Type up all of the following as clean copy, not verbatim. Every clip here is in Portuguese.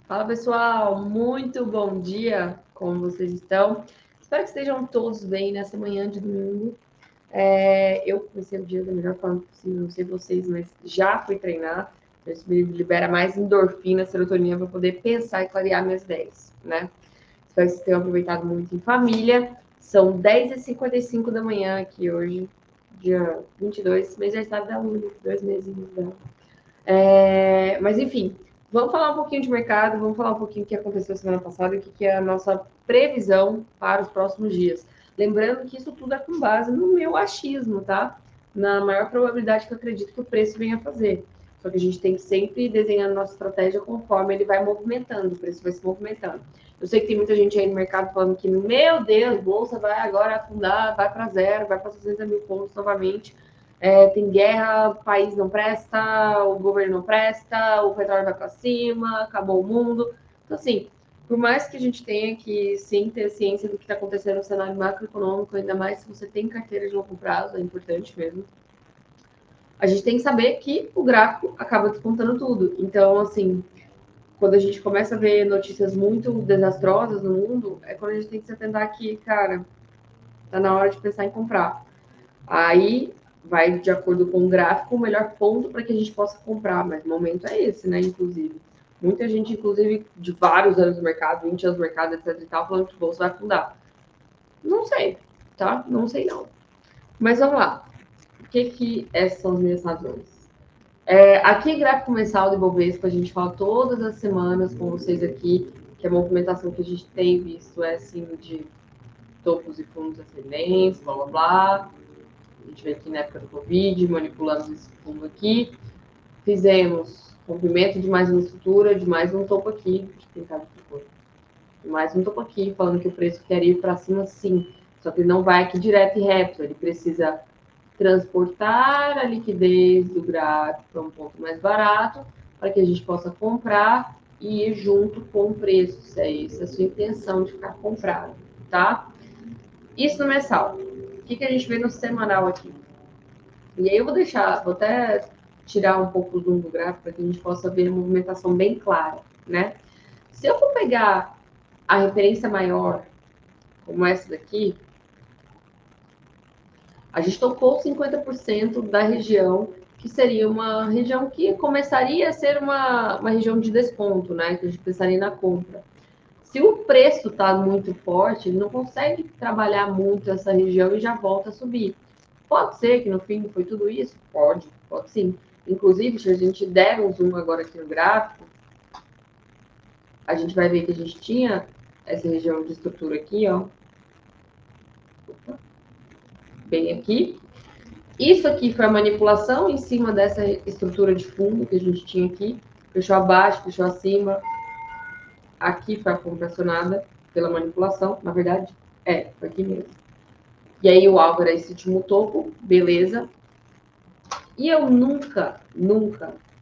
Fala pessoal, muito bom dia, como vocês estão? Espero que estejam todos bem nessa manhã de domingo. Eu comecei o dia da melhor forma possível, não sei vocês, mas já fui treinar. Isso me libera mais endorfina, serotonina para poder pensar e clarear minhas ideias, né? Espero que vocês tenham aproveitado muito em família. São 10h55 da manhã aqui hoje, dia 22, mês de aniversário da Lula, 2 meses dela. Mas enfim, vamos falar um pouquinho de mercado, vamos falar um pouquinho do que aconteceu semana passada e o que é a nossa previsão para os próximos dias. Lembrando que isso tudo é com base no meu achismo, tá? Na maior probabilidade que eu acredito que o preço venha a fazer. Só que a gente tem que sempre desenhar a nossa estratégia conforme ele vai movimentando, o preço vai se movimentando. Eu sei que tem muita gente aí no mercado falando que, meu Deus, bolsa vai agora afundar, vai para zero, vai para 60 mil pontos novamente. Tem guerra, o país não presta, o governo não presta, o petróleo vai para cima, acabou o mundo. Então, assim, por mais que a gente tenha que sim ter ciência do que está acontecendo no cenário macroeconômico, ainda mais se você tem carteira de longo prazo, é importante mesmo. A gente tem que saber que o gráfico acaba descontando tudo. Então, assim, quando a gente começa a ver notícias muito desastrosas no mundo, é quando a gente tem que se atentar que, cara, tá na hora de pensar em comprar. Aí vai de acordo com o gráfico o melhor ponto para que a gente possa comprar, mas o momento é esse, né? Inclusive. Muita gente, inclusive, de vários anos no mercado, 20 anos no mercado, etc e tal, falando que o bolso vai afundar. Não sei, tá? Não sei não. Mas vamos lá. O que essas são as minhas razões? Aqui, gráfico mensal do Ibovespa, a gente fala todas as semanas com vocês aqui, que a movimentação que a gente tem visto é assim de topos e fundos ascendentes, blá blá blá. A gente vê aqui na época do Covid, manipulamos esse fundo aqui. Fizemos rompimento de mais uma estrutura, de mais um topo aqui. Deixa eu tentar aqui for. De mais um topo aqui, falando que o preço quer ir para cima sim. Só que ele não vai aqui direto e reto. Ele precisa transportar a liquidez do gráfico para um ponto mais barato, para que a gente possa comprar e ir junto com o preço. Se é isso, a sua intenção de ficar comprado, tá? Isso no mensal. O que a gente vê no semanal aqui? E aí eu vou até tirar um pouco o zoom do gráfico para que a gente possa ver a movimentação bem clara, né? Se eu for pegar a referência maior, como essa daqui, a gente tocou 50% da região, que seria uma região que começaria a ser uma região de desconto, né? Que a gente pensaria na compra. Se o preço está muito forte, ele não consegue trabalhar muito essa região e já volta a subir. Pode ser que no fim foi tudo isso? Pode sim. Inclusive, se a gente der um zoom agora aqui no gráfico, a gente vai ver que a gente tinha essa região de estrutura aqui, ó. Bem aqui. Isso aqui foi a manipulação em cima dessa estrutura de fundo que a gente tinha aqui. Fechou abaixo, fechou acima. Aqui foi a compra acionada pela manipulação, na verdade. Foi aqui mesmo. E aí o alvo era esse último topo, beleza. E eu nunca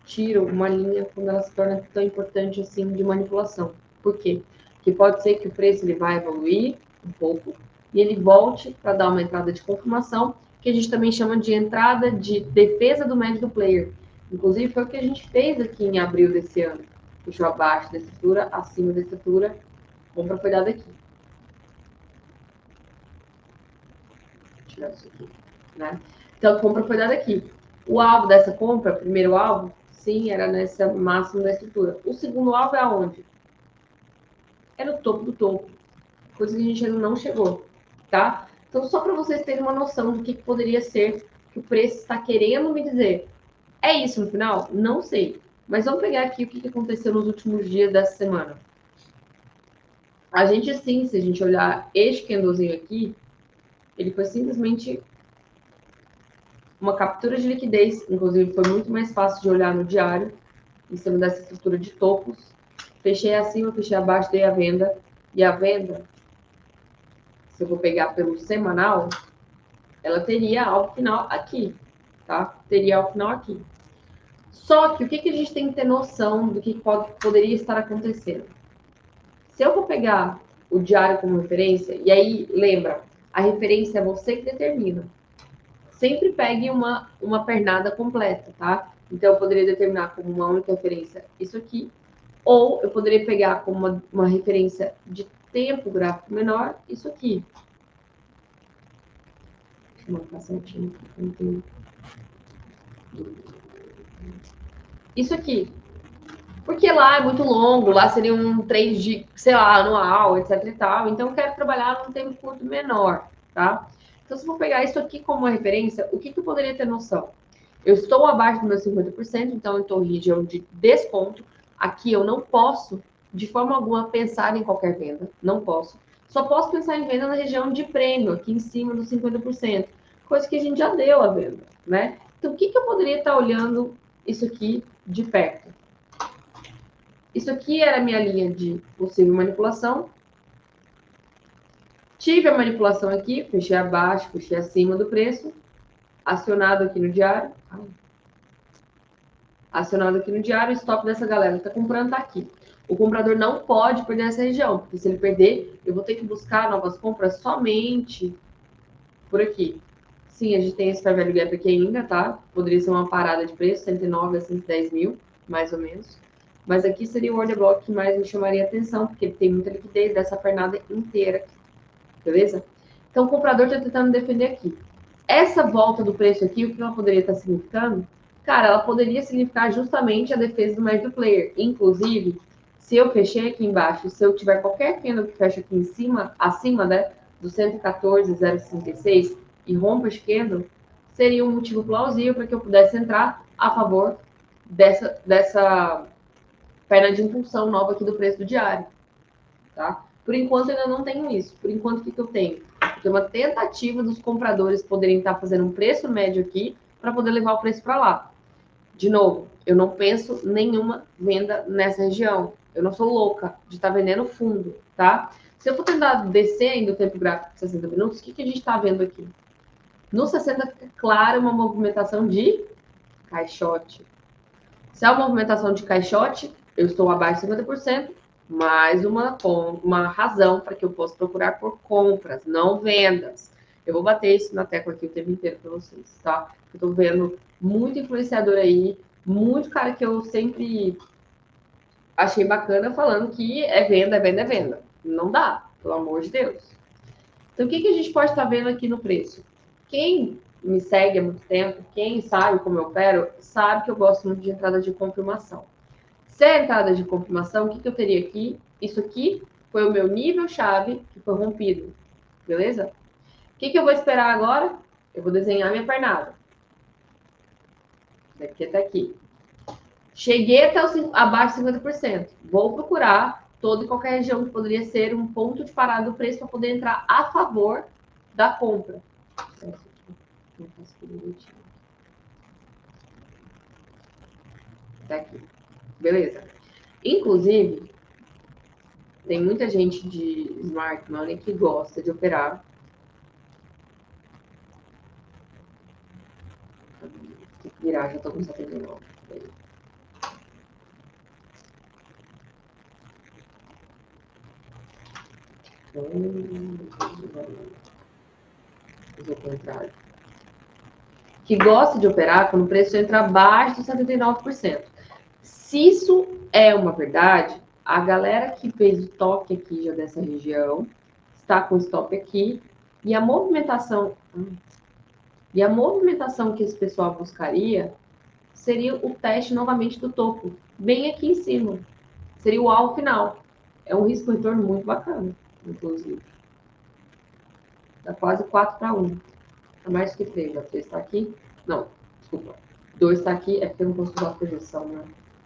tiro uma linha quando ela se torna tão importante assim de manipulação. Por quê? Porque pode ser que o preço ele vai evoluir um pouco e ele volte para dar uma entrada de confirmação, que a gente também chama de entrada de defesa do médio do player. Inclusive foi o que a gente fez aqui em abril desse ano. Puxou abaixo da estrutura, acima da estrutura, compra foi dada aqui. Vou tirar isso aqui, né? Então, a compra foi dada aqui. O alvo dessa compra, o primeiro alvo, sim, era nessa máxima da estrutura. O segundo alvo é aonde? É no topo do topo. Coisa que a gente ainda não chegou, tá? Então, só para vocês terem uma noção do que poderia ser que o preço está querendo me dizer. É isso no final? Não sei. Mas vamos pegar aqui o que aconteceu nos últimos dias dessa semana. A gente, sim, se a gente olhar este candlezinho aqui, ele foi simplesmente uma captura de liquidez, inclusive foi muito mais fácil de olhar no diário, em cima dessa estrutura de topos. Fechei acima, fechei abaixo, dei a venda. E a venda, se eu vou pegar pelo semanal, ela teria ao final aqui, tá? Teria ao final aqui. Só que o que a gente tem que ter noção do que poderia estar acontecendo? Se eu vou pegar o diário como referência, e aí, lembra, a referência é você que determina. Sempre pegue uma pernada completa, tá? Então, eu poderia determinar como uma única referência isso aqui, Ou eu poderia pegar como uma referência de tempo gráfico menor, isso aqui. Deixa eu marcar certinho. Isso aqui. Porque lá é muito longo, lá seria um trade de, sei lá, anual, etc e tal. Então, eu quero trabalhar num tempo curto menor, tá? Então, se eu for pegar isso aqui como uma referência, o que eu poderia ter noção? Eu estou abaixo do meu 50%, então eu estou em região de desconto. Aqui eu não posso, de forma alguma, pensar em qualquer venda. Não posso. Só posso pensar em venda na região de prêmio, aqui em cima dos 50%. Coisa que a gente já deu a venda, né? Então, o que eu poderia estar olhando isso aqui de perto? Isso aqui era a minha linha de possível manipulação. Tive a manipulação aqui, fechei abaixo, fechei acima do preço. Acionado aqui no diário. Acionado aqui no diário, o stop dessa galera que está comprando está aqui. O comprador não pode perder essa região, porque se ele perder, eu vou ter que buscar novas compras somente por aqui. Sim, a gente tem esse fair value gap aqui ainda, tá? Poderia ser uma parada de preço, 109 a 110 mil, mais ou menos. Mas aqui seria o order block que mais me chamaria atenção, porque ele tem muita liquidez dessa pernada inteira aqui, beleza? Então, o comprador está tentando defender aqui. Essa volta do preço aqui, o que ela poderia estar significando? Cara, ela poderia significar justamente a defesa do médio player. Inclusive, se eu fechei aqui embaixo, se eu tiver qualquer candle que feche aqui em cima, acima, né, do 114,066 e rompa esse candle, seria um motivo plausível para que eu pudesse entrar a favor dessa perna de impulsão nova aqui do preço do diário, tá? Por enquanto, eu ainda não tenho isso. Por enquanto, o que eu tenho? Eu tenho uma tentativa dos compradores poderem estar fazendo um preço médio aqui para poder levar o preço para lá. De novo, eu não penso nenhuma venda nessa região. Eu não sou louca de estar vendendo fundo, tá? Se eu for tentar descer ainda o tempo gráfico de 60 minutos, o que a gente está vendo aqui? No 60 fica claro uma movimentação de caixote. Se é uma movimentação de caixote, eu estou abaixo de 50%, mais uma razão para que eu possa procurar por compras, não vendas. Eu vou bater isso na tecla aqui o tempo inteiro para vocês, tá? Eu tô vendo muito influenciador aí, muito cara que eu sempre achei bacana falando que é venda, é venda, é venda. Não dá, pelo amor de Deus. Então, o que a gente pode estar vendo aqui no preço? Quem me segue há muito tempo, quem sabe como eu opero, sabe que eu gosto muito de entrada de confirmação. Se é entrada de confirmação, o que eu teria aqui? Isso aqui foi o meu nível-chave que foi rompido, beleza? O que eu vou esperar agora? Eu vou desenhar minha pernada. Daqui até aqui. Cheguei até abaixo de 50%. Vou procurar toda e qualquer região que poderia ser um ponto de parada do preço para poder entrar a favor da compra. Tá aqui. Beleza. Inclusive, tem muita gente de smart money que gosta de operar. Tem que virar, já tô com 79. O contrário. Que gosta de operar quando o preço entra abaixo de 79%. Se isso é uma verdade, a galera que fez o toque aqui já dessa região está com o stop aqui e a movimentação que esse pessoal buscaria seria o teste novamente do topo, bem aqui em cima. Seria o alvo final. É um risco retorno muito bacana, inclusive. Dá quase 4 para 1. Tá mais do que 3. A 3 está aqui. Não, desculpa. 2 está aqui, é porque eu não posso usar a projeção, né?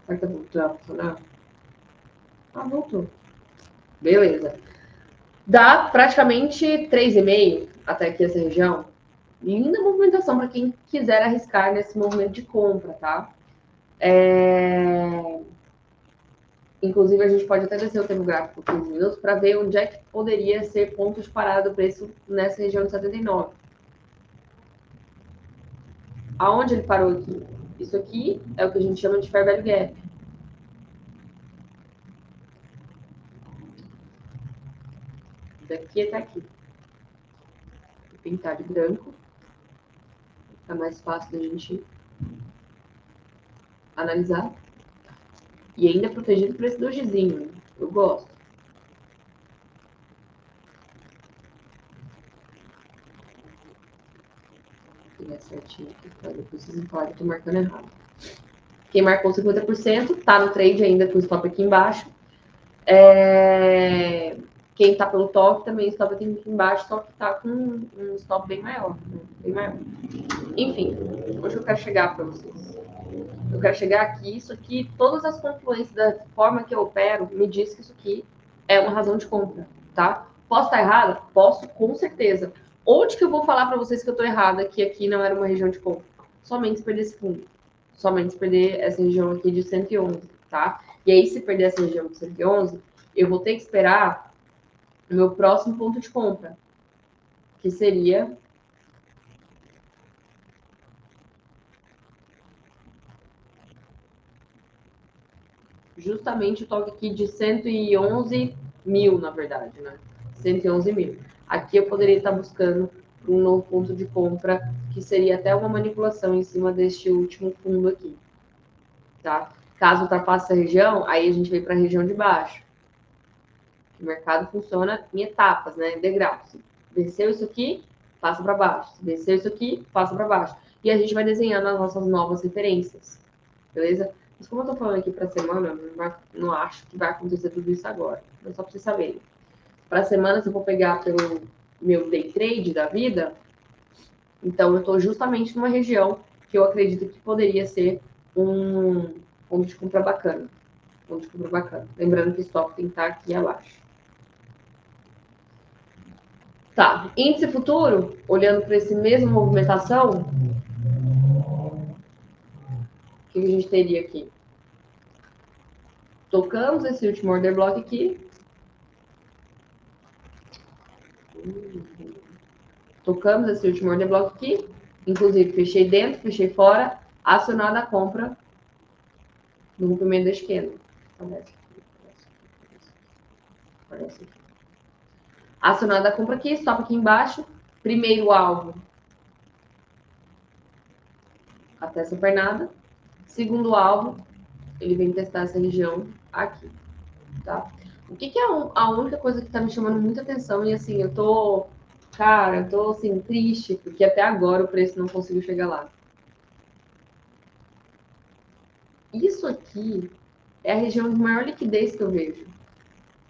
Será que tá voltando a funcionar? Ah, voltou. Beleza. Dá praticamente 3,5 até aqui essa região. Linda movimentação para quem quiser arriscar nesse movimento de compra, tá? Inclusive, a gente pode até descer o tempo gráfico por 15 minutos para ver onde é que poderia ser ponto de parada do preço nessa região de 79. Aonde ele parou aqui? Isso aqui é o que a gente chama de fair value gap. Daqui até aqui. Vou pintar de branco. Fica mais fácil da gente analisar. E ainda protegido por esse dojizinho. Eu gosto. Vou pegar certinho aqui, para depois vocês não falarem que eu tô marcando errado. Quem marcou 50% tá no trade ainda com o stop aqui embaixo. Quem tá pelo top também, stop aqui embaixo, só que tá com um stop bem maior. Né? Bem maior. Enfim, onde eu quero chegar para vocês? Eu quero chegar aqui, isso aqui, todas as confluências da forma que eu opero me diz que isso aqui é uma razão de compra, tá? Posso estar errada? Posso, com certeza. Onde que eu vou falar para vocês que eu estou errada, que aqui não era uma região de compra? Somente se perder esse fundo. Somente se perder essa região aqui de 111, tá? E aí, se perder essa região de 111, eu vou ter que esperar o meu próximo ponto de compra, que seria justamente o toque aqui de 111 mil, na verdade, né? 111 mil. Aqui eu poderia estar buscando um novo ponto de compra, que seria até uma manipulação em cima deste último fundo aqui, tá? Caso ultrapasse essa região, aí a gente vem para a região de baixo. O mercado funciona em etapas, né? Em degraus. Venceu isso aqui, passa para baixo. Venceu isso aqui, passa para baixo. E a gente vai desenhando as nossas novas referências, beleza? Mas como eu tô falando aqui para a semana, não acho que vai acontecer tudo isso agora. Mas só para vocês saberem. Para a semana, se eu for pegar pelo meu day trade da vida, então eu estou justamente numa região que eu acredito que poderia ser um ponto de compra bacana. Ponto de compra bacana. Lembrando que o stop tem que estar aqui abaixo. Tá, índice futuro, olhando para esse mesmo movimentação, o que a gente teria aqui? Tocamos esse último order block aqui. Tocamos esse último order block aqui. Inclusive, fechei dentro, fechei fora, acionada a compra no rompimento da esquerda. Aparece aqui. Acionada a compra aqui, stop aqui embaixo. Primeiro alvo até essa pernada. Segundo alvo, ele vem testar essa região aqui, tá? O que é a única coisa que tá me chamando muita atenção? E assim, eu tô assim, triste, porque até agora o preço não conseguiu chegar lá. Isso aqui é a região de maior liquidez que eu vejo.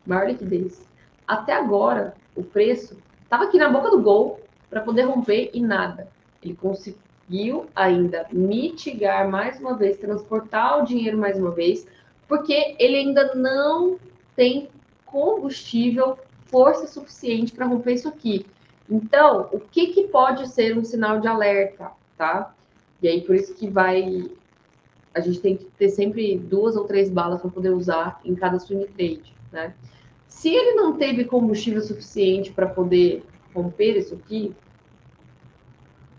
Maior liquidez. Até agora, o preço estava aqui na boca do gol para poder romper e nada. Ele conseguiu ainda mitigar mais uma vez, transportar o dinheiro mais uma vez, porque ele ainda não tem combustível, força suficiente para romper isso aqui. Então, o que pode ser um sinal de alerta, tá? E aí, por isso que a gente tem que ter sempre 2 ou 3 balas para poder usar em cada swing trade, né? Se ele não teve combustível suficiente para poder romper isso aqui,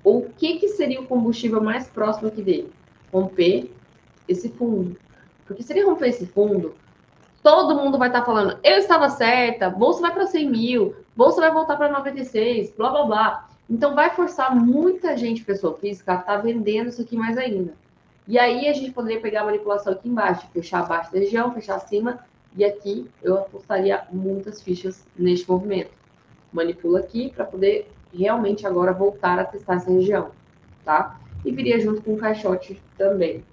o que seria o combustível mais próximo aqui dele? Romper esse fundo. Porque se ele romper esse fundo, todo mundo vai estar falando, eu estava certa, bolsa vai para 100 mil, bolsa vai voltar para 96, blá, blá, blá. Então, vai forçar muita gente, pessoa física, a estar vendendo isso aqui mais ainda. E aí, a gente poderia pegar a manipulação aqui embaixo, fechar abaixo da região, fechar acima, e aqui eu apostaria muitas fichas neste movimento. Manipula aqui para poder realmente agora voltar a testar essa região, tá? E viria junto com o caixote também.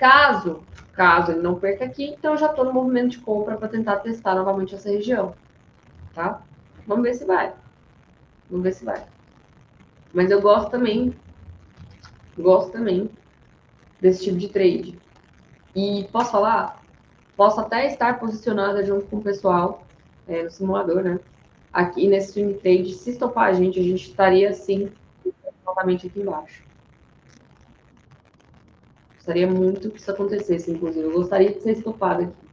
Caso ele não perca aqui, então eu já estou no movimento de compra para tentar testar novamente essa região, tá? Vamos ver se vai. Vamos ver se vai. Mas eu gosto também desse tipo de trade. E posso falar? Posso até estar posicionada junto com o pessoal no simulador, né? Aqui nesse swing trade, se estopar a gente estaria sim novamente aqui embaixo. Gostaria muito que isso acontecesse, inclusive. Eu gostaria de ser estopada aqui.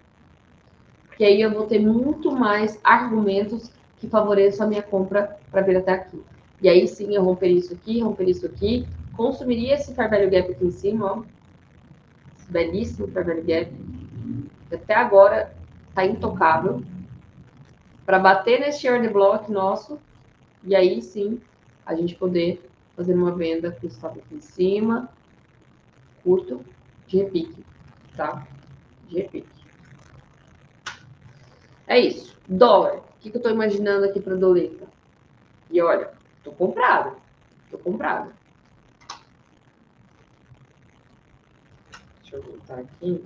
Porque aí eu vou ter muito mais argumentos que favoreçam a minha compra para vir até aqui. E aí sim eu romperia isso aqui, consumiria esse fair value gap aqui em cima, ó. Esse belíssimo fair value gap. Que até agora está intocável. Para bater nesse order block nosso, e aí sim a gente poder fazer uma venda com stop aqui em cima, curto de repique, tá? De repique. É isso. Dólar. O que eu tô imaginando aqui para doleta? E olha, tô comprado. Tô comprado. Deixa eu voltar aqui.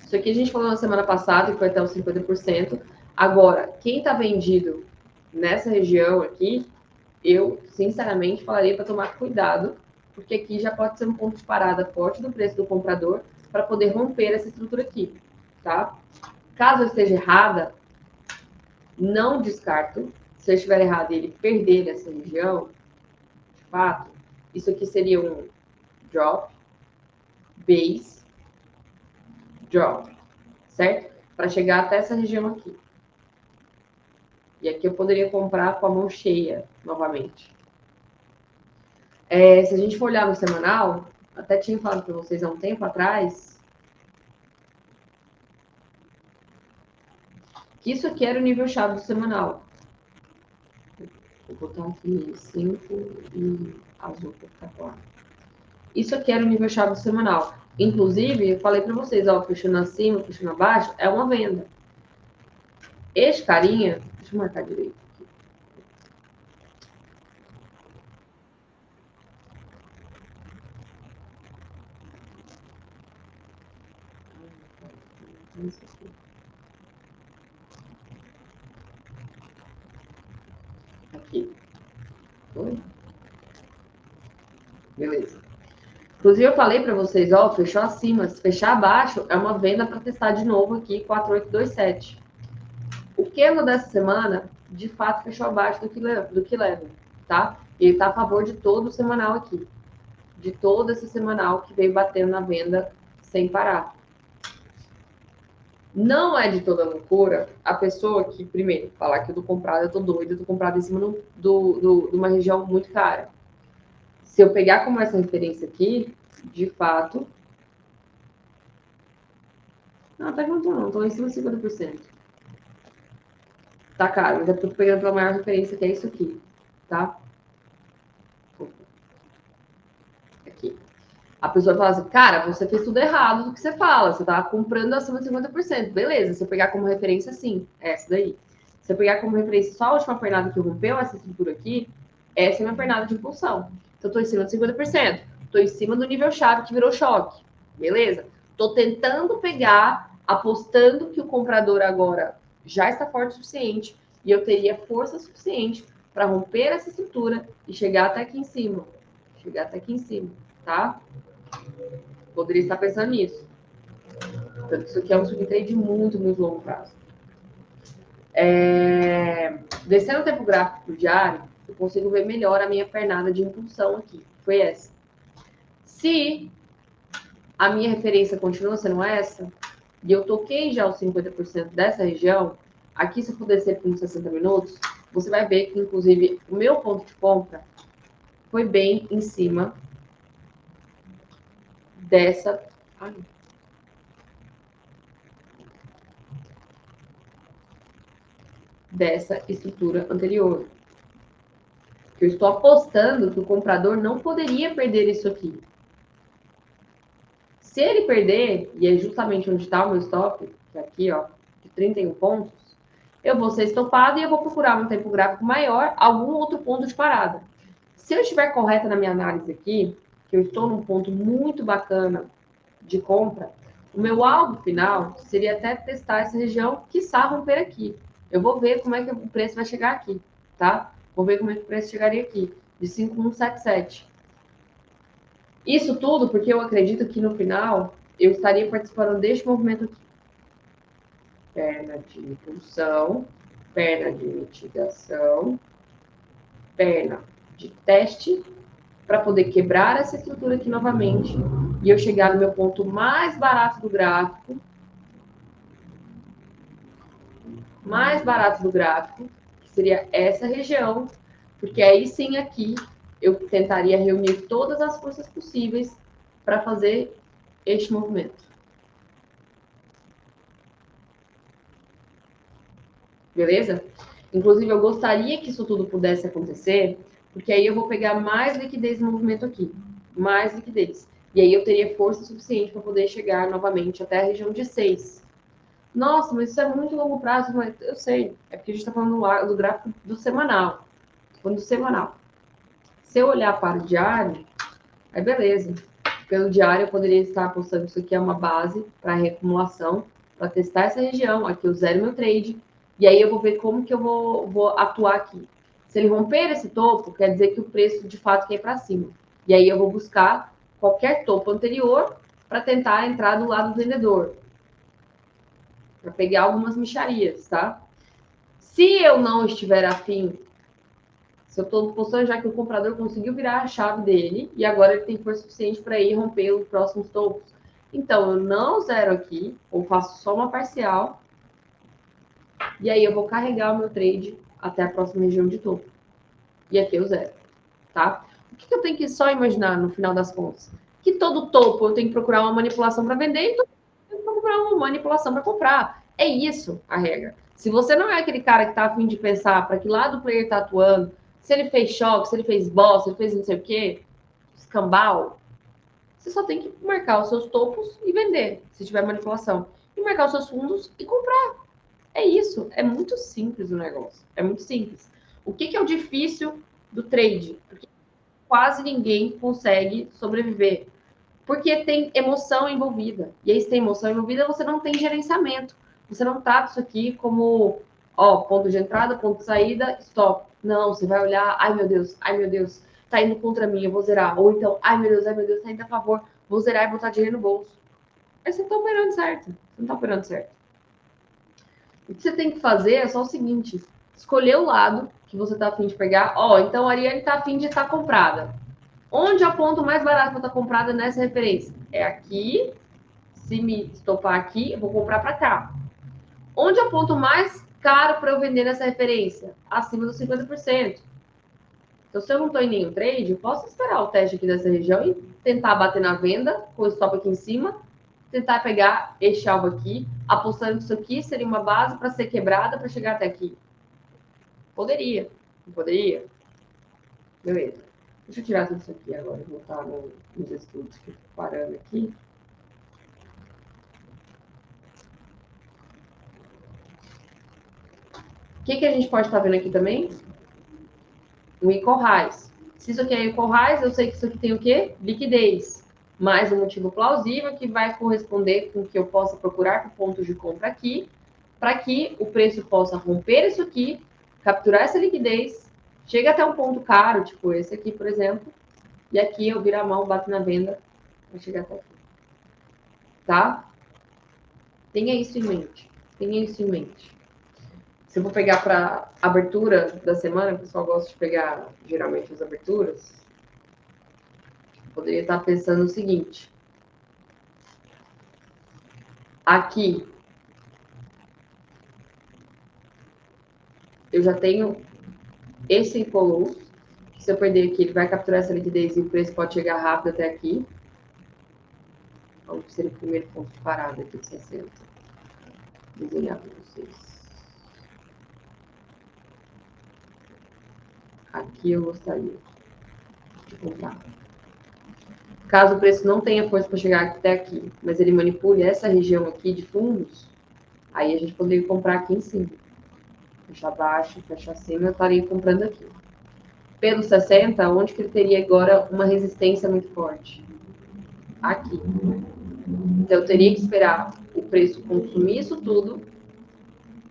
Isso aqui a gente falou na semana passada, que foi até os 50%. Agora, quem está vendido nessa região aqui, eu, sinceramente, falaria para tomar cuidado, porque aqui já pode ser um ponto de parada forte do preço do comprador para poder romper essa estrutura aqui, tá? Caso eu esteja errada, não descarto. Se eu estiver errado e ele perder essa região, de fato, isso aqui seria um drop, base, drop, certo? Para chegar até essa região aqui. E aqui eu poderia comprar com a mão cheia, novamente. Se a gente for olhar no semanal, até tinha falado para vocês há um tempo atrás, que isso aqui era o nível-chave do semanal. Vou botar aqui 5 e azul para ficar claro. Isso aqui era o nível-chave do semanal. Inclusive, eu falei para vocês, ó, fechando acima, fechando abaixo, é uma venda. Este carinha, deixa eu marcar direito aqui. Aqui. Foi? Beleza. Inclusive, eu falei para vocês, ó, fechou acima. Se fechar abaixo, é uma venda para testar de novo aqui, 4827. O Keno dessa semana, de fato, fechou abaixo do que leva, tá? E ele está a favor de todo o semanal aqui. De todo esse semanal que veio batendo na venda sem parar. Não é de toda loucura a pessoa que, primeiro, falar que eu tô comprada, eu tô doida, eu tô comprada em cima de uma região muito cara. Se eu pegar como essa referência aqui, de fato. Não, até que não tô, não. Tô em cima de 50%. Tá caro, mas é porque eu tô pegando pela maior referência, que é isso aqui, tá? Aqui. A pessoa fala assim, cara, você fez tudo errado do que você fala. Você tava comprando acima de 50%. Beleza, se eu pegar como referência, sim. É essa daí. Se eu pegar como referência só a última pernada que rompeu essa estrutura aqui, essa é a minha pernada de impulsão. Então, eu tô em cima de 50%. Tô em cima do nível chave que virou choque. Beleza? Tô tentando pegar, apostando que o comprador agora já está forte o suficiente e eu teria força suficiente para romper essa estrutura e chegar até aqui em cima. Chegar até aqui em cima, tá? Poderia estar pensando nisso. Portanto, isso aqui é um swing trade de muito, muito longo prazo. Descendo o tempo gráfico pro diário, eu consigo ver melhor a minha pernada de impulsão aqui. Foi essa. Se a minha referência continua sendo essa, e eu toquei já os 50% dessa região, aqui se eu for descer por uns 60 minutos, você vai ver que, inclusive, o meu ponto de compra foi bem em cima dessa... dessa estrutura anterior. Eu estou apostando que o comprador não poderia perder isso aqui. Se ele perder, e é justamente onde está o meu stop, que é aqui, ó, de 31 pontos, eu vou ser estopado e eu vou procurar um tempo gráfico maior, algum outro ponto de parada. Se eu estiver correta na minha análise aqui, que eu estou num ponto muito bacana de compra, o meu alvo final seria até testar essa região, quiçá romper aqui. Eu vou ver como é que o preço vai chegar aqui, tá? Vou ver como é que o preço chegaria aqui, de 5177. Isso tudo porque eu acredito que no final eu estaria participando deste movimento aqui. Perna de impulsão, perna de mitigação, perna de teste, para poder quebrar essa estrutura aqui novamente e eu chegar no meu ponto mais barato do gráfico, que seria essa região, porque aí sim aqui eu tentaria reunir todas as forças possíveis para fazer este movimento. Beleza? Inclusive, eu gostaria que isso tudo pudesse acontecer Porque aí eu vou pegar mais liquidez no movimento aqui. Mais liquidez. E aí eu teria força suficiente para poder chegar novamente até a região de 6. Nossa, mas isso é muito longo prazo. Mas eu sei. É porque a gente está falando do gráfico do semanal. Falando do semanal. Se eu olhar para o diário, aí beleza. Pelo diário eu poderia estar apostando isso aqui é uma base para reacumulação, para testar essa região. Aqui eu zero meu trade. E aí eu vou ver como que eu vou atuar aqui. Se ele romper esse topo, quer dizer que o preço de fato quer ir para cima. E aí eu vou buscar qualquer topo anterior para tentar entrar do lado do vendedor. Para pegar algumas micharias, tá? Se eu não estiver afim, se eu estou postando já que o comprador conseguiu virar a chave dele e agora ele tem força suficiente para ir romper os próximos topos, então eu não zero aqui, ou faço só uma parcial, e aí eu vou carregar o meu trade até a próxima região de topo. E aqui eu zero, tá? O que eu tenho que só imaginar no final das contas? Que todo topo eu tenho que procurar uma manipulação para vender e todo topo eu tenho que procurar uma manipulação para comprar. É isso a regra. Se você não é aquele cara que está a fim de pensar para que lado o player está atuando, se ele fez choque, se ele fez boss, se ele fez não sei o quê, escambau, você só tem que marcar os seus topos e vender, se tiver manipulação. E marcar os seus fundos e comprar. É isso. É muito simples o negócio. É muito simples. O que é o difícil do trade? Porque quase ninguém consegue sobreviver. Porque tem emoção envolvida. E aí, se tem emoção envolvida, você não tem gerenciamento. Você não trata isso aqui como, ó, ponto de entrada, ponto de saída, stop. Não, você vai olhar, ai meu Deus, tá indo contra mim, eu vou zerar. Ou então, ai meu Deus, tá indo a favor, vou zerar e botar dinheiro no bolso. Aí você não tá operando certo. Você não tá operando certo. O que você tem que fazer é só o seguinte: escolher o lado que você tá afim de pegar. Ó, então a Ariane tá afim de estar comprada. Onde a ponto mais barato para estar comprada nessa referência? É aqui. Se me estopar aqui, eu vou comprar para cá. Onde a ponto mais caro para eu vender nessa referência? Acima dos 50%. Então, se eu não estou em nenhum trade, eu posso esperar o teste aqui dessa região e tentar bater na venda com o stop aqui em cima, tentar pegar este alvo aqui, apostando que isso aqui seria uma base para ser quebrada para chegar até aqui. Poderia. Não poderia? Beleza. Deixa eu tirar tudo isso aqui agora, voltar nos estudos que eu estou parando aqui. O que a gente pode estar vendo aqui também? O equal highs. Se isso aqui é equal highs, eu sei que isso aqui tem o quê? Liquidez. Mais um motivo plausível que vai corresponder com o que eu possa procurar por pontos de compra aqui, para que o preço possa romper isso aqui, capturar essa liquidez, chega até um ponto caro, tipo esse aqui, por exemplo, e aqui eu viro a mão, bato na venda para chegar até aqui. Tá? Tenha isso em mente. Tenha isso em mente. Se eu vou pegar para abertura da semana, o pessoal gosta de pegar geralmente as aberturas, poderia estar pensando o seguinte: aqui eu já tenho esse equal. Se eu perder aqui, ele vai capturar essa liquidez e o preço pode chegar rápido até aqui. Vamos ser o primeiro ponto de parada aqui de 60. Desenhar para vocês. Aqui eu gostaria de comprar. Caso o preço não tenha força para chegar até aqui, mas ele manipule essa região aqui de fundos, aí a gente poderia comprar aqui em cima. Fechar baixo, fechar acima, eu estaria comprando aqui. Pelo 60, onde que ele teria agora uma resistência muito forte? Aqui. Então, eu teria que esperar o preço consumir isso tudo.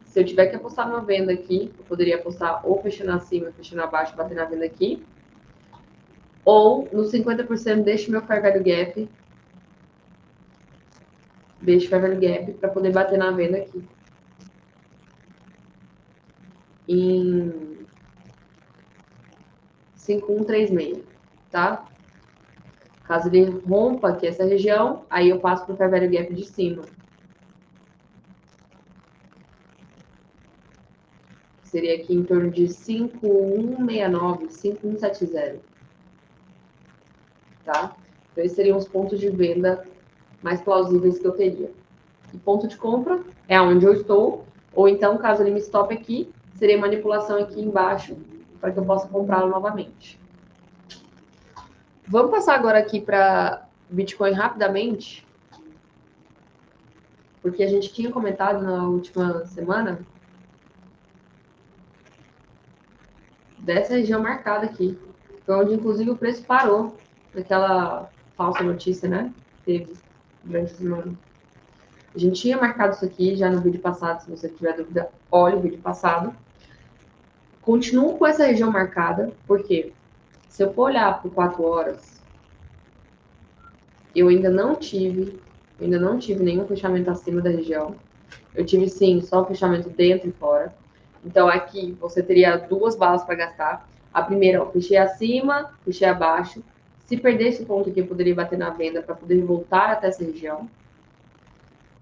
Se eu tiver que apostar numa venda aqui, eu poderia apostar ou fechando acima, fechando abaixo, bater na venda aqui. Ou no 50% deixo meu fair value gap. Deixo fair value gap para poder bater na venda aqui. Em 5136, tá? Caso ele rompa aqui essa região, aí eu passo para o fair value gap de cima. Seria aqui em torno de 5169, 5170. Tá? Então, esses seriam os pontos de venda mais plausíveis que eu teria. E ponto de compra é onde eu estou, ou então, caso ele me stop aqui, seria manipulação aqui embaixo, para que eu possa comprá-lo novamente. Vamos passar agora aqui para Bitcoin rapidamente, porque a gente tinha comentado na última semana dessa região marcada aqui. Foi onde, inclusive, o preço parou, naquela falsa notícia, né? Teve durante a semana. A gente tinha marcado isso aqui já no vídeo passado. Se você tiver dúvida, olhe o vídeo passado. Continuo com essa região marcada, porque se eu for olhar por 4 horas, eu ainda não tive nenhum fechamento acima da região. Eu tive, sim, só o fechamento dentro e fora. Então, aqui você teria 2 balas para gastar. A primeira, ó, fechei acima, fechei abaixo. Se perder esse ponto aqui, eu poderia bater na venda para poder voltar até essa região.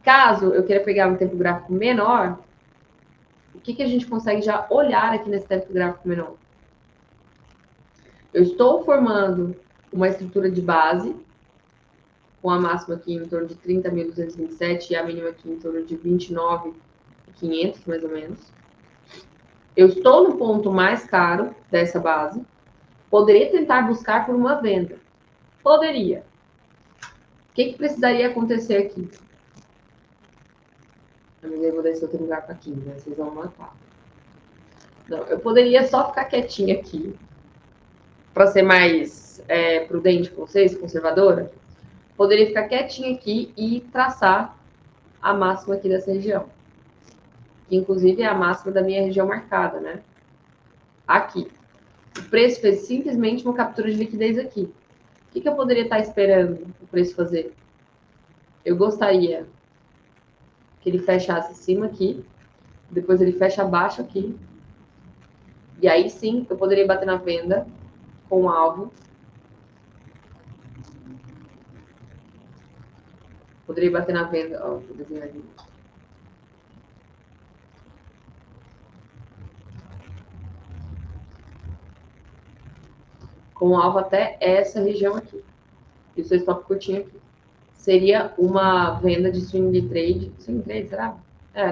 Caso eu queira pegar um tempo gráfico menor, o que a gente consegue já olhar aqui nesse tempo gráfico menor? Eu estou formando uma estrutura de base, com a máxima aqui em torno de 30.227 e a mínima aqui em torno de 29.500, mais ou menos. Eu estou no ponto mais caro dessa base. Poderia tentar buscar por uma venda. Poderia. O que precisaria acontecer aqui? Eu vou descer outro lugar aqui, né? Vocês vão notar. Não, eu poderia só ficar quietinha aqui, para ser mais prudente com vocês, conservadora. Poderia ficar quietinha aqui e traçar a máxima aqui dessa região. Que, inclusive, é a máxima da minha região marcada, né? Aqui. O preço fez simplesmente uma captura de liquidez aqui. O que eu poderia estar esperando o preço fazer? Eu gostaria que ele fechasse em cima aqui, depois ele fecha abaixo aqui, e aí sim eu poderia bater na venda com o alvo. Poderia bater na venda, ó, vou desenhar aqui. Com o alvo até essa região aqui. E o seu stop curtinho aqui. Seria uma venda de swing trade. Swing trade, será?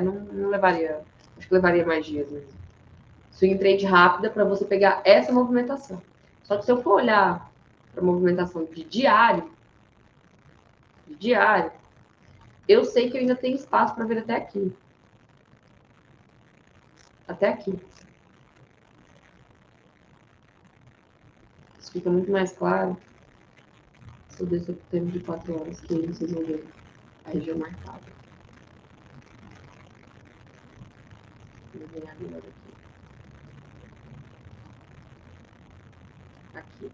Não levaria. Acho que levaria mais dias mesmo. Swing trade rápida para você pegar essa movimentação. Só que se eu for olhar para a movimentação de diário, eu sei que eu ainda tenho espaço para vir até aqui. Até aqui. Isso fica muito mais claro se eu descer o tempo de 4 horas, que aí vocês vão ver a região marcada. Vou desenhar melhor aqui. Aqui.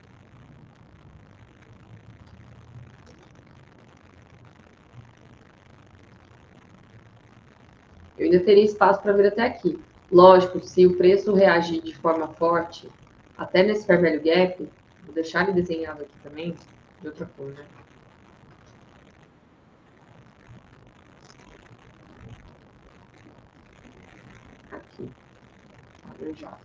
Eu ainda teria espaço para vir até aqui. Lógico, se o preço reagir de forma forte, até nesse fair value gap, vou deixar ele desenhado aqui também, de outra cor, né? Aqui. Alaranjado.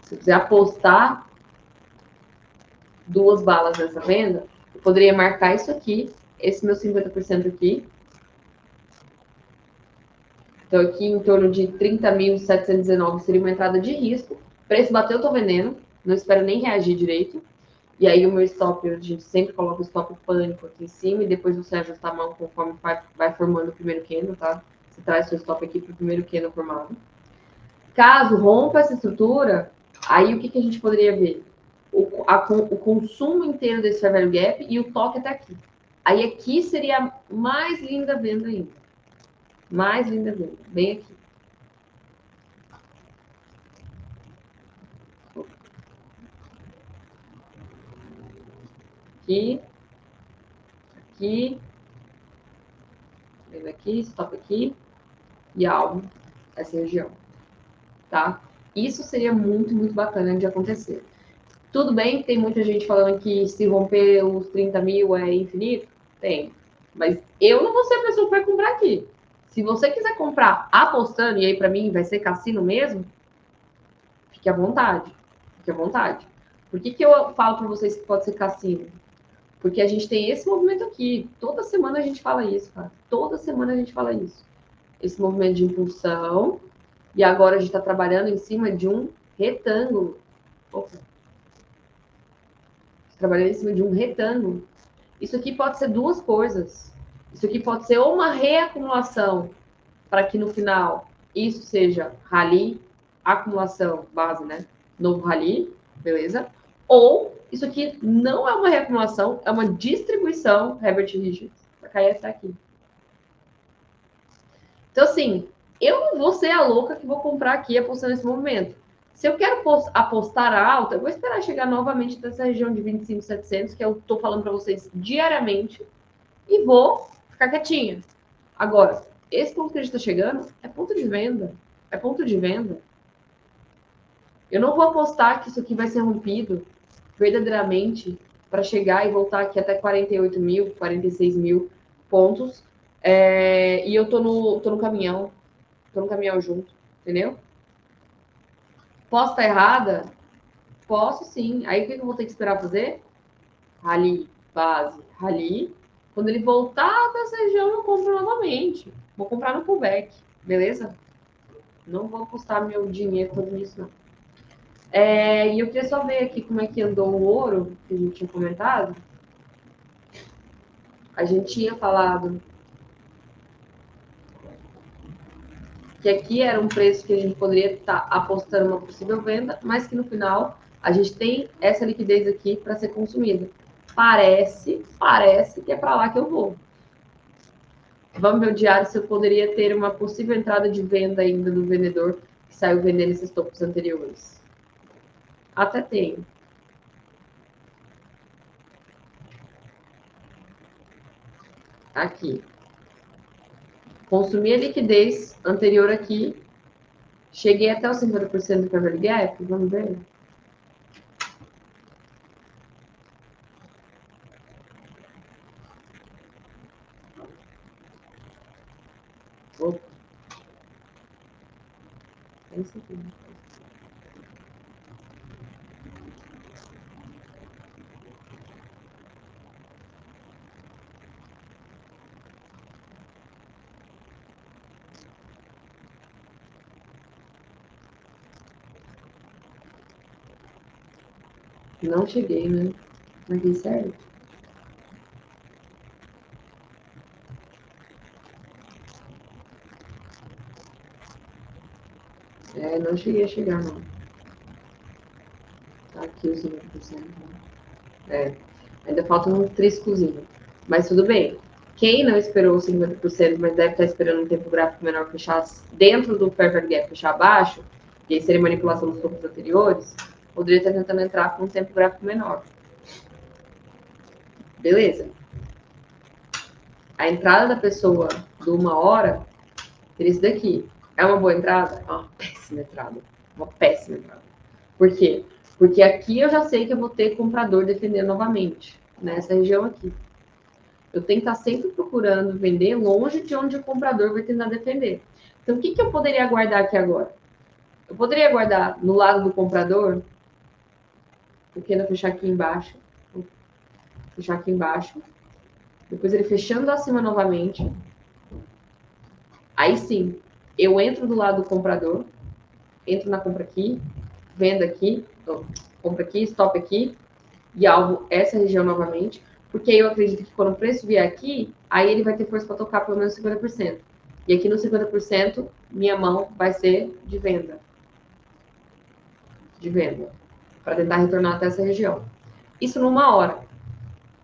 Se eu quiser apostar 2 balas nessa venda, eu poderia marcar isso aqui, esse meu 50% aqui. Então, aqui em torno de 30.719 seria uma entrada de risco. Preço bateu, eu tô vendendo. Não espero nem reagir direito. E aí o meu stop, a gente sempre coloca o stop pânico aqui em cima e depois você ajusta a mão conforme vai formando o primeiro candle, tá? Você traz seu stop aqui pro primeiro candle formado. Caso rompa essa estrutura, aí o que a gente poderia ver? O consumo inteiro desse fair value gap e o toque até aqui. Aí aqui seria a mais linda venda ainda. Mais linda venda. Bem aqui. Aqui. Aqui. Vendo aqui, stop aqui. E alvo, essa região. Tá? Isso seria muito, muito bacana de acontecer. Tudo bem que tem muita gente falando que se romper os 30 mil é infinito? Tem. Mas eu não vou ser a pessoa que vai comprar aqui. Se você quiser comprar apostando, e aí para mim vai ser cassino mesmo, fique à vontade. Fique à vontade. Por que eu falo para vocês que pode ser cassino? Porque a gente tem esse movimento aqui. Toda semana a gente fala isso, cara. Toda semana a gente fala isso. Esse movimento de impulsão E agora a gente está trabalhando em cima de um retângulo. Opa. Trabalhando em cima de um retângulo. Isso aqui pode ser duas coisas. Isso aqui pode ser uma reacumulação para que no final isso seja rally, acumulação, base, né? Novo rally, beleza? Ou isso aqui não é uma reacumulação, é uma distribuição, Herbert Richards, para cair até aqui. Então, assim, eu não vou ser a louca que vou comprar aqui apostando nesse movimento. Se eu quero apostar alta, eu vou esperar chegar novamente nessa região de 25.700, que eu estou falando para vocês diariamente, e vou ficar quietinha. Agora, esse ponto que a gente está chegando é ponto de venda. É ponto de venda. Eu não vou apostar que isso aqui vai ser rompido verdadeiramente para chegar e voltar aqui até 48 mil, 46 mil pontos. E eu tô no caminhão. Tô no caminhão junto, entendeu? Posso estar errada? Posso sim. Aí o que eu vou ter que esperar fazer? Rally, base, rally. Quando ele voltar dessa região, eu compro novamente. Vou comprar no pullback, beleza? Não vou apostar meu dinheiro todo nisso, não. E eu queria só ver aqui como é que andou o ouro, que a gente tinha comentado. A gente tinha falado que aqui era um preço que a gente poderia estar apostando uma possível venda, mas que no final a gente tem essa liquidez aqui para ser consumida. Parece que é para lá que eu vou. Vamos ver o diário se eu poderia ter uma possível entrada de venda ainda do vendedor que saiu vendendo esses topos anteriores. Até tenho. Aqui. Consumi a liquidez anterior aqui. Cheguei até os 50% do cover gap. Vamos ver. Opa. É isso aqui. Não cheguei, né? Marquei certo? Não cheguei a chegar, não. Tá aqui os 50%. Ainda falta um triscozinho. Mas tudo bem. Quem não esperou os 50%, mas deve estar esperando um tempo gráfico menor fechar dentro do Fair Gap, fechar abaixo, e aí seria manipulação dos topos anteriores, poderia estar tentando entrar com um tempo gráfico menor. Beleza. A entrada da pessoa de 1 hora seria isso daqui. É uma boa entrada? É uma péssima entrada. Uma péssima entrada. Por quê? Porque aqui eu já sei que eu vou ter comprador defendendo novamente, nessa região aqui. Eu tenho que estar sempre procurando vender longe de onde o comprador vai tentar defender. Então, o que eu poderia aguardar aqui agora? Eu poderia aguardar no lado do comprador, porque ainda fechar aqui embaixo, fechar aqui embaixo, depois ele fechando acima novamente. Aí sim, eu entro do lado do comprador, entro na compra aqui, venda aqui, compra aqui, stop aqui, e alvo essa região novamente, porque aí eu acredito que quando o preço vier aqui, aí ele vai ter força para tocar pelo menos 50%. E aqui no 50%, minha mão vai ser de venda. De venda. Para tentar retornar até essa região. Isso numa hora.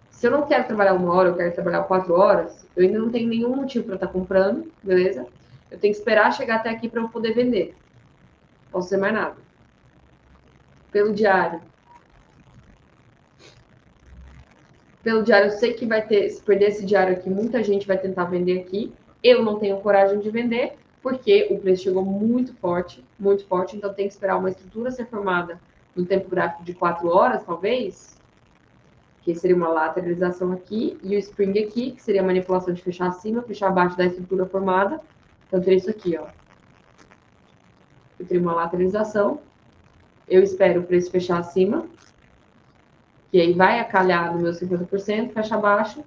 Se eu não quero trabalhar 1 hora, eu quero trabalhar 4 horas, eu ainda não tenho nenhum motivo para estar comprando, beleza? Eu tenho que esperar chegar até aqui para eu poder vender. Não posso fazer mais nada. Pelo diário. Pelo diário, eu sei que vai ter, se perder esse diário aqui, muita gente vai tentar vender aqui. Eu não tenho coragem de vender, porque o preço chegou muito forte, então tem que esperar uma estrutura ser formada no tempo gráfico de 4 horas, talvez, que seria uma lateralização aqui, e o spring aqui, que seria a manipulação de fechar acima, fechar abaixo da estrutura formada. Então, teria isso aqui, ó. Eu teria uma lateralização, eu espero o preço fechar acima, que aí vai acalhar no meu 50%, fecha abaixo,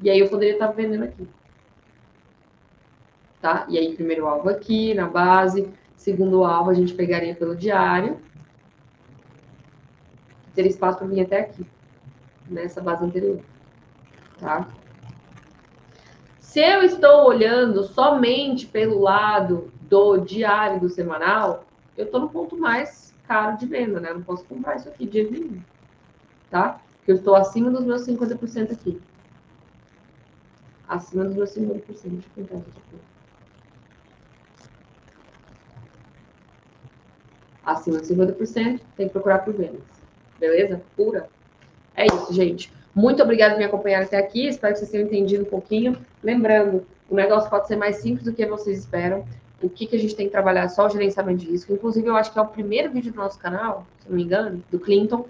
e aí eu poderia estar vendendo aqui. Tá? E aí, primeiro alvo aqui, na base, segundo alvo, a gente pegaria pelo diário. Teria espaço para vir até aqui, nessa base anterior. Tá? Se eu estou olhando somente pelo lado do diário do semanal, eu estou no ponto mais caro de venda, né? Eu não posso comprar isso aqui dia nenhum, tá? Porque eu estou acima dos meus 50% aqui. Acima dos meus 50%. Deixa eu contar isso aqui. Acima de 50%, tem que procurar por vendas. Beleza? Pura. É isso, gente. Muito obrigada por me acompanhar até aqui. Espero que vocês tenham entendido um pouquinho. Lembrando, o negócio pode ser mais simples do que vocês esperam. O que a gente tem que trabalhar é só o gerenciamento de risco. Inclusive, eu acho que é o primeiro vídeo do nosso canal, se não me engano, do Clinton.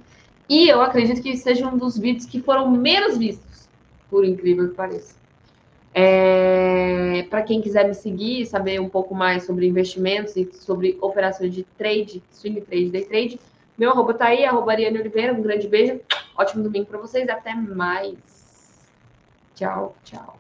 E eu acredito que seja um dos vídeos que foram menos vistos, por incrível que pareça. Para quem quiser me seguir, saber um pouco mais sobre investimentos e sobre operações de trade, swing trade, day trade, meu arroba tá aí, arroba Ariane Oliveira. Um grande beijo, ótimo domingo para vocês, até mais. Tchau, tchau.